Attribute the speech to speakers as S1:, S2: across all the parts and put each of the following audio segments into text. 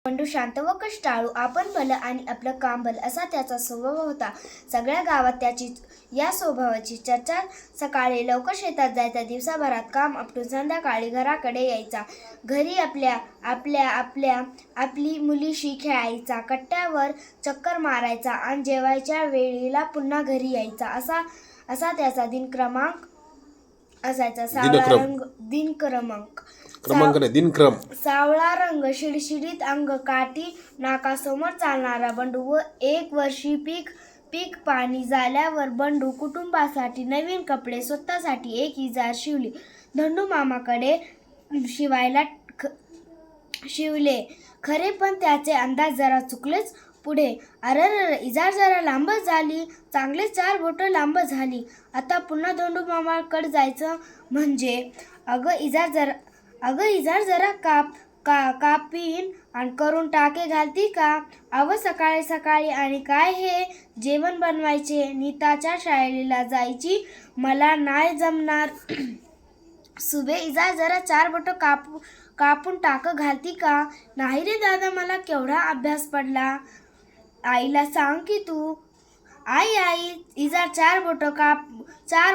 S1: बंडू शांत व कष्टाळू, आपण भलं आणि आपलं काम भलं असा त्याचा स्वभाव होता. सगळ्या गावात त्याची या स्वभावाची चर्चा. सकाळी लवकर शेतात जायचा, दिवसाभरात काम आपटून संध्याकाळी घराकडे यायचा. घरी आपली मुलीशी खेळायचा, कट्ट्यावर चक्कर मारायचा आणि जेवायच्या वेळेला पुन्हा घरी यायचा. असा त्याचा दिनक्रम सावळा रंग, शिडशिडीत अंग, काठी नाकासमोर चालणारा बंडू व एक वर्षी पीक पाणी झाल्यावर बंडू कुटुंबासाठी नवीन कपडे, स्वतःसाठी एक इजार शिवली. धंडू मामाकडे शिवले खरे, पण त्याचे अंदाज जरा चुकलेच. पुढे अरर, इजार जरा लांबच झाली, चांगले 4 बोटं लांब झाली. आता पुन्हा धंडू मामाकडे जायचं म्हणजे अगं इजार जरा कापीन आणि करून टाके घालती का? अव सकाळी सकाळी आणि काय हे जेवण बनवायचे? नीताच्या शाळेला जायची, मला नाही जमणार. सुबे, इजार जरा 4 बोटं कापून टाक घालती का? नाही रे दादा, मला केवढा अभ्यास पडला. आईला सांग की तू. आई, इजार 4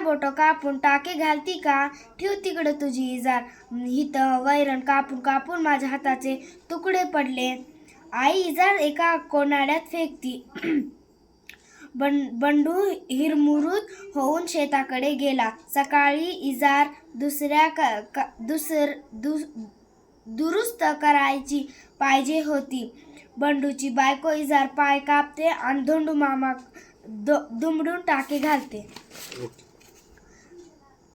S1: बोटं कापून टाके घालती का? ठेव तिकडं तुझी इजार. हिथं वैरण कापून माझ्या हाताचे तुकडे पडले. आई इजार एका कोनाड्यात फेकती. बंडू हिरमुरूत होऊन शेताकडे गेला. सकाळी इजार दुरुस्त करायची पाहिजे होती. बंडूची बायको इजार पाय कापते आणि धंडू मामा दुमडून टाके घालते.